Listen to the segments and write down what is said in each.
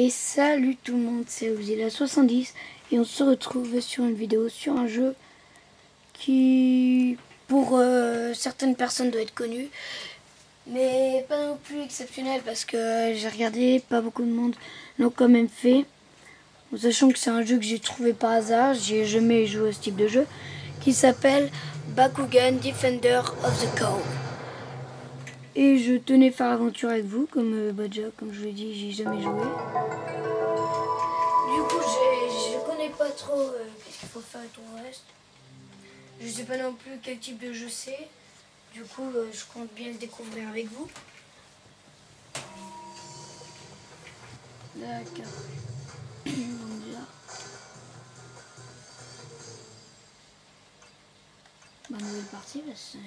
Et salut tout le monde, c'est Ozilla70 et on se retrouve sur une vidéo sur un jeu qui pour certaines personnes doit être connu, mais pas non plus exceptionnel parce que j'ai regardé, pas beaucoup de monde l'ont quand même fait, en sachant que c'est un jeu que j'ai trouvé par hasard, j'ai jamais joué à ce type de jeu, qui s'appelle Bakugan Defender of the Cow. Et je tenais faire l'aventure avec vous, comme comme je vous l'ai dit, j'ai jamais joué. Du coup, je connais pas trop qu'est-ce qu'il faut faire et tout le reste. Je sais pas non plus quel type de jeu c'est. Du coup, je compte bien le découvrir avec vous. D'accord. Donc déjà. Nouvelle partie parce que...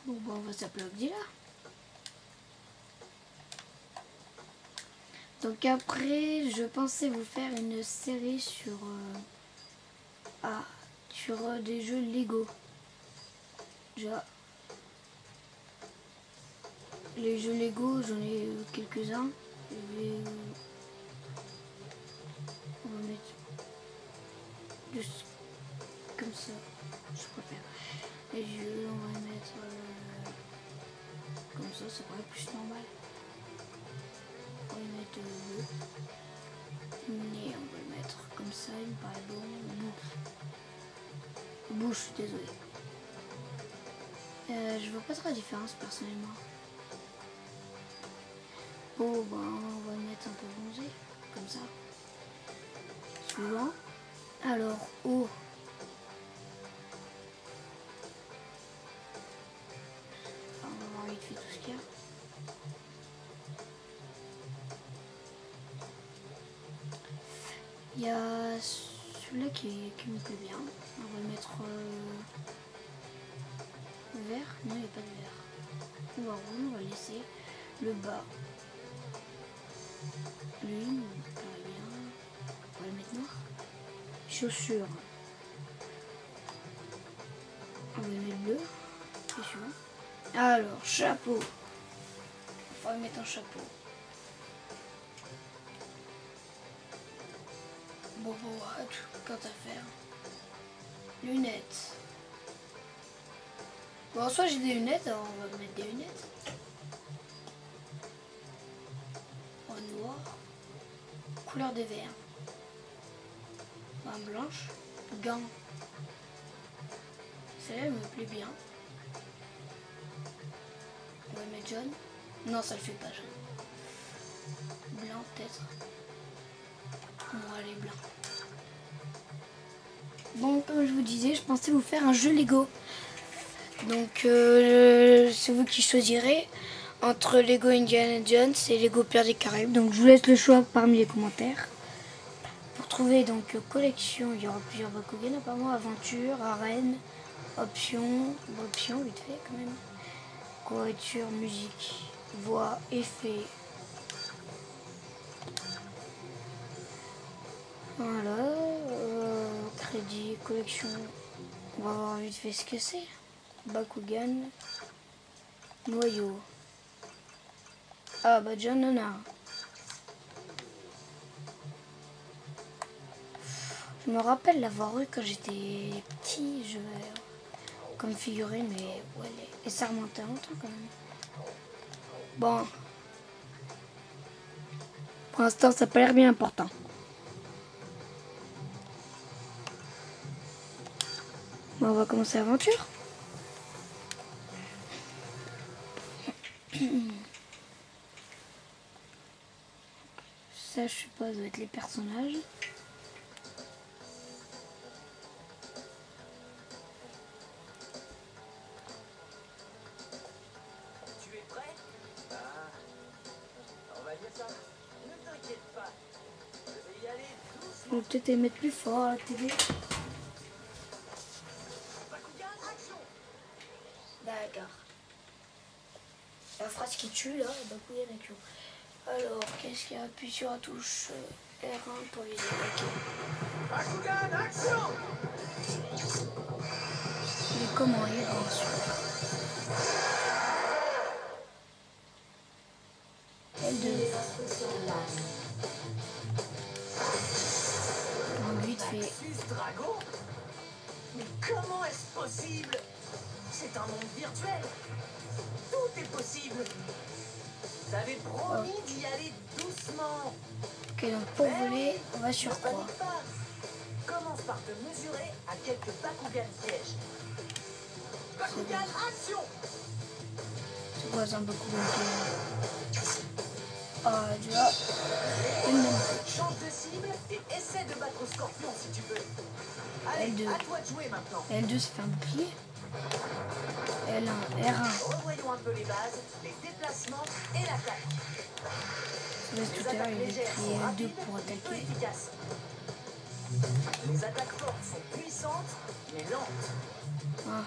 Bon, bah, on va s'appeler Ozilla. Donc après, je pensais vous faire une série sur des jeux Lego. Déjà, les jeux Lego, j'en ai quelques-uns. On va mettre juste comme ça, je préfère. Les jeux, on va mettre comme ça paraît plus normal. On va mettre le nez, on va le mettre comme ça, il me paraît bon. Bouche, désolé. Je vois pas trop la différence personnellement. Oh, ben, on va le mettre un peu bronzé, comme ça. Suivant. Alors, oh. On va voir vite fait tout ce qu'il y a. Il y a celui-là qui me plaît bien. On va le mettre vert. Non, il n'y a pas de vert. On va rouge, on va laisser le bas. Lui, il me paraît bien. On va le mettre noir. Chaussures. On va le mettre bleu. C'est sûr. Alors, chapeau. On va mettre un chapeau. Bon, quant à faire. Lunettes. Bon, soit j'ai des lunettes, alors on va mettre des lunettes. En noir. Couleur des verres. En blanche. Gants. Celle-là, elle me plaît bien. On va mettre jaune. Non, ça le fait pas jaune. Blanc, peut-être. Bon, allez, blanc. Bon, comme je vous disais, je pensais vous faire un jeu Lego. Donc, c'est vous qui choisirez entre Lego Indiana Jones et Lego Pirates des Caraïbes. Donc, je vous laisse le choix parmi les commentaires. Pour trouver donc collection, il y aura plusieurs Bakugan apparemment, aventure, arène, option vite fait quand même. Couverture, musique, voix, effet. Voilà, crédit, collection. On va voir vite fait ce que c'est. Bakugan, noyau. Ah bah John Nana. Je me rappelle l'avoir eu quand j'étais petit, comme figurine, mais ouais, et ça remontait longtemps quand même. Bon, pour l'instant ça n'a pas l'air bien important. Bon, on va commencer l'aventure. Ça, je sais pas, ça doit être les personnages. Tu es prêt? On va dire ça. Ne t'inquiète pas. Je vais y aller doucement. Je vais peut-être les mettre plus fort à la télé. Bakugan, action! D'accord. La phrase qui tue là, Bakugan action. Alors, qu'est-ce qu'il y a? Appuie sur la touche R1 pour les attaquer. Bakugan, action! Il est comment il est grand celui-là. L2. Donc vite fait. Nexus Dragon? Mais comment est-ce possible? C'est un monde virtuel. Tout est possible. T'avais promis d'y aller doucement. Ok, donc pour voler, on va sur Ne quoi? panique pas. Commence par te mesurer à quelques Bakugan pièges. Bakugan, action! C'est quoi ça un peu compliqué? Ah, déjà. Change de cible et essaie de battre Scorpion si tu peux. Allez, L2. à toi de jouer maintenant. L2 ça fait un bouclier. L1, R1. Revoyons un peu les bases, les déplacements et l'attaque. Tout à l'heure, il a pris L2 pour peu attaquer. efficaces. Les attaques fortes sont puissantes, mais lentes. Ah.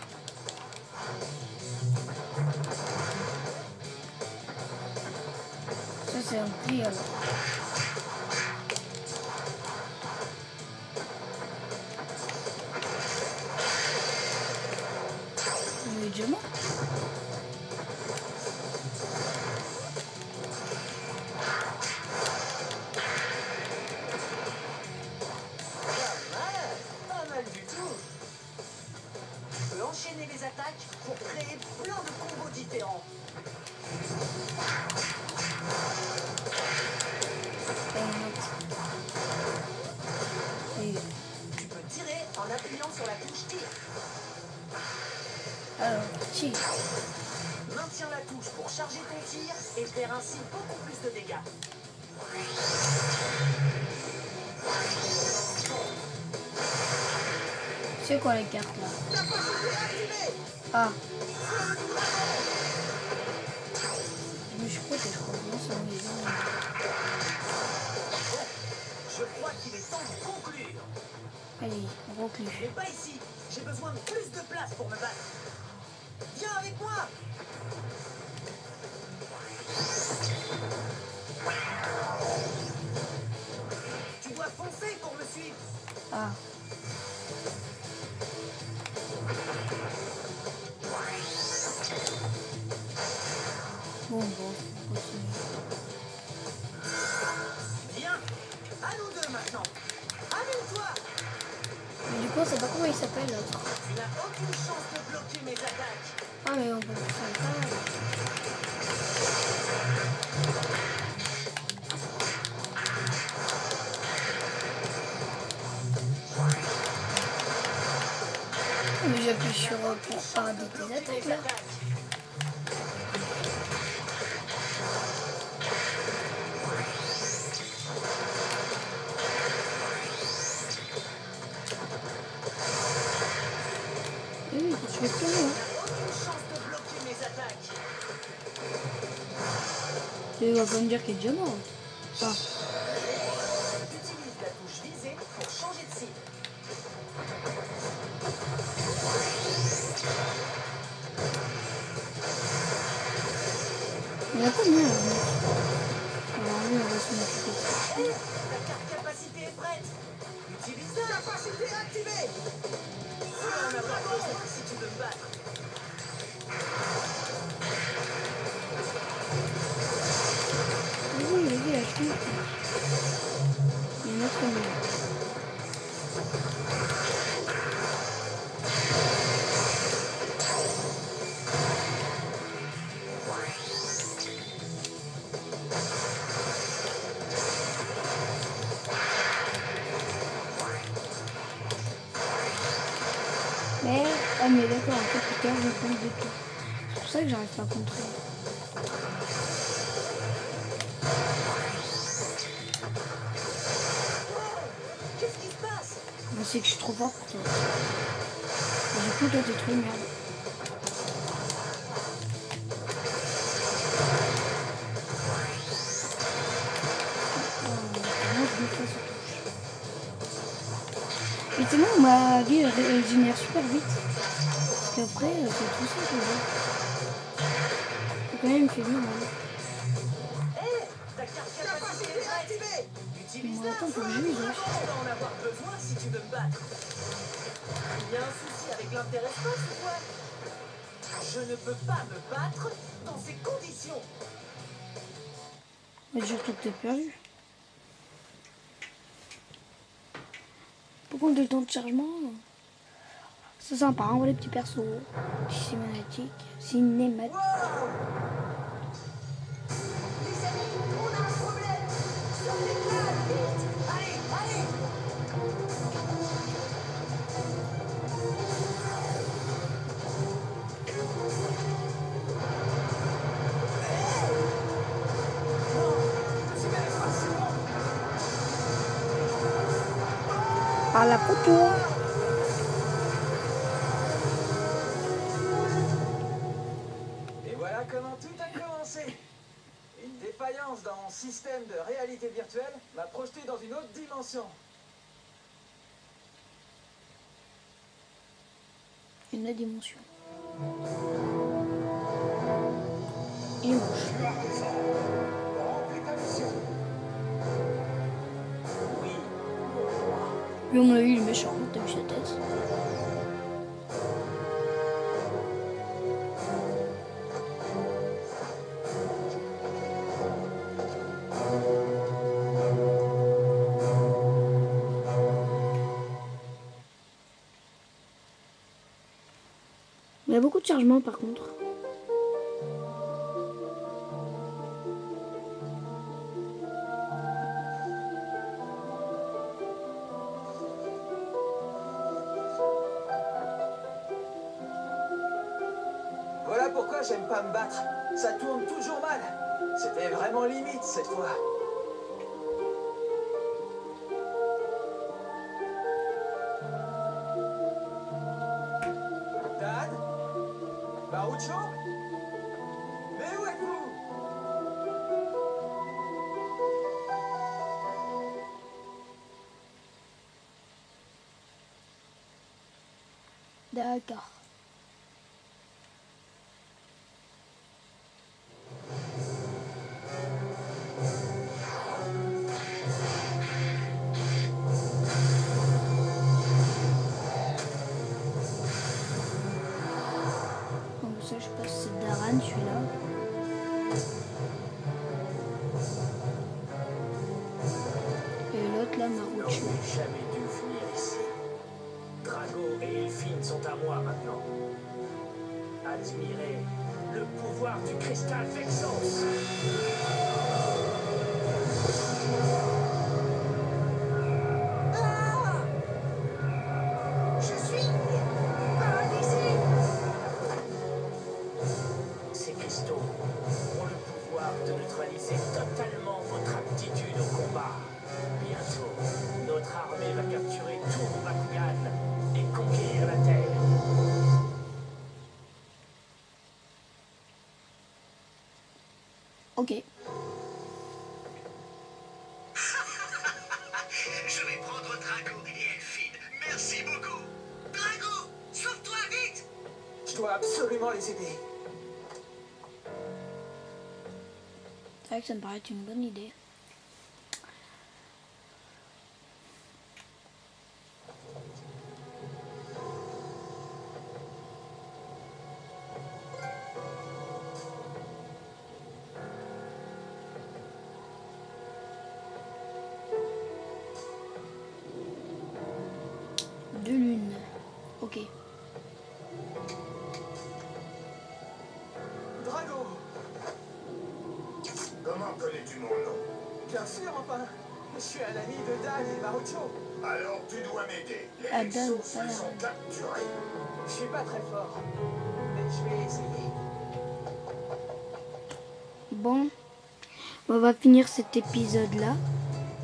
Ça c'est un pli alors. Il est déjà mort. Pas mal du tout. Tu peux enchaîner les attaques pour créer plein de combos différents. Et Tu peux tirer en appuyant sur la touche tir. alors, tire. Maintiens la touche pour charger ton tir et faire ainsi beaucoup plus de dégâts. C'est quoi les cartes là? Capacité activée. Ah. Je me suis prêté, je crois. Non, c'est bon, Je crois qu'il est temps de conclure. allez, on reclue. Mais pas ici. J'ai besoin de plus de place pour me battre. Viens avec moi. Tu dois foncer pour me suivre. Ah. Bon, on continue. Bien. À nous deux maintenant. Amène-toi. Mais du coup, on sait pas comment il s'appelle l'autre. Tu n'as aucune chance de bloquer mes attaques. Ah, mais on peut faire ça. Mais j'appuie sur pour arrêter tes attaques là. Oui, je fais plus loin. Aucune chance de bloquer mes attaques. Tu vas pas me dire qu'il est déjà mort. Ah. Utilise la touche visée pour changer de cible. Il y a combien là? Alors lui, on va se mettre. Hé, ta carte capacité est prête. Utilise-la. Capacité activée. Tu vas en avoir besoin si tu veux me battre. Oui, il a acheté. Il y en a combien? Mais, ah mais d'accord, en fait, tout à l'heure, je compte de tout. C'est pour ça que j'arrive pas à contrôler. Qu'est-ce qui se passe? Mais c'est que je suis trop fort pour toi. Et du coup, toi, t'es trop merde. Moi, je me fais ça touche. Mais tellement, ma vie elle régénère super vite. Parce qu'après, c'est tout ça que j'ai. Et quand même, il me fait bien mal. Hé, ta carte capacité est activée. Bon, Utilise-la. attends, faut que je l'use. Tu vas en avoir besoin si tu veux battre. Il y a un souci avec l'inter-espace ou quoi? Je ne peux pas me battre dans ces conditions. Mais surtout que t'es perdu. Pourquoi on a le temps de chargement? C'est sympa, on voit les petits persos. Cinématique. Wow! Les amis, on a un problème. Sortez de là, vite. Allez, allez. À la photo. Et voilà comment tout a commencé. Une défaillance dans mon système de réalité virtuelle m'a projeté dans une autre dimension. Une autre dimension. Il est moche. Oui. Lui, on a eu le méchant, t'as vu sa tête. Il y a beaucoup de chargement par contre. Voilà pourquoi j'aime pas me battre. Ça tourne toujours mal. C'était vraiment limite cette fois. Dan? Barucho? Mais où êtes-vous? D'accord. Donc ça, je pense que c'est Daran, celui-là. Et l'autre là, Marucho. J'aurais jamais dû venir ici. Drago et Elfine sont à moi maintenant. Admirez le pouvoir du cristal Vexos. Ah! Je suis paralysé. Ces cristaux ont le pouvoir de neutraliser totalement votre aptitude au combat. Bientôt, notre armée va capturer tout Bakugan et conquérir la Terre. Ok. Je vais prendre Drago et Elfine. Merci beaucoup. Drago, sauve-toi vite. Je dois absolument les aider. C'est vrai que ça me paraît être une bonne idée. Deux lunes. Ok. Drago! Comment connais-tu mon nom? Bien sûr, enfin. Je suis un ami de Dan et Marucho. Alors tu dois m'aider. Les Ah, Dan, Vexos pas les ont Dan. capturés. Je suis pas très fort, mais je vais essayer. Bon. On va finir cet épisode là.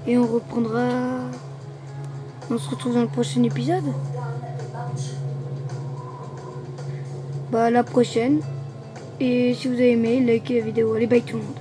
Et on reprendra... On se retrouve dans le prochain épisode. Bah à la prochaine. Et si vous avez aimé, likez la vidéo. Allez, bye tout le monde.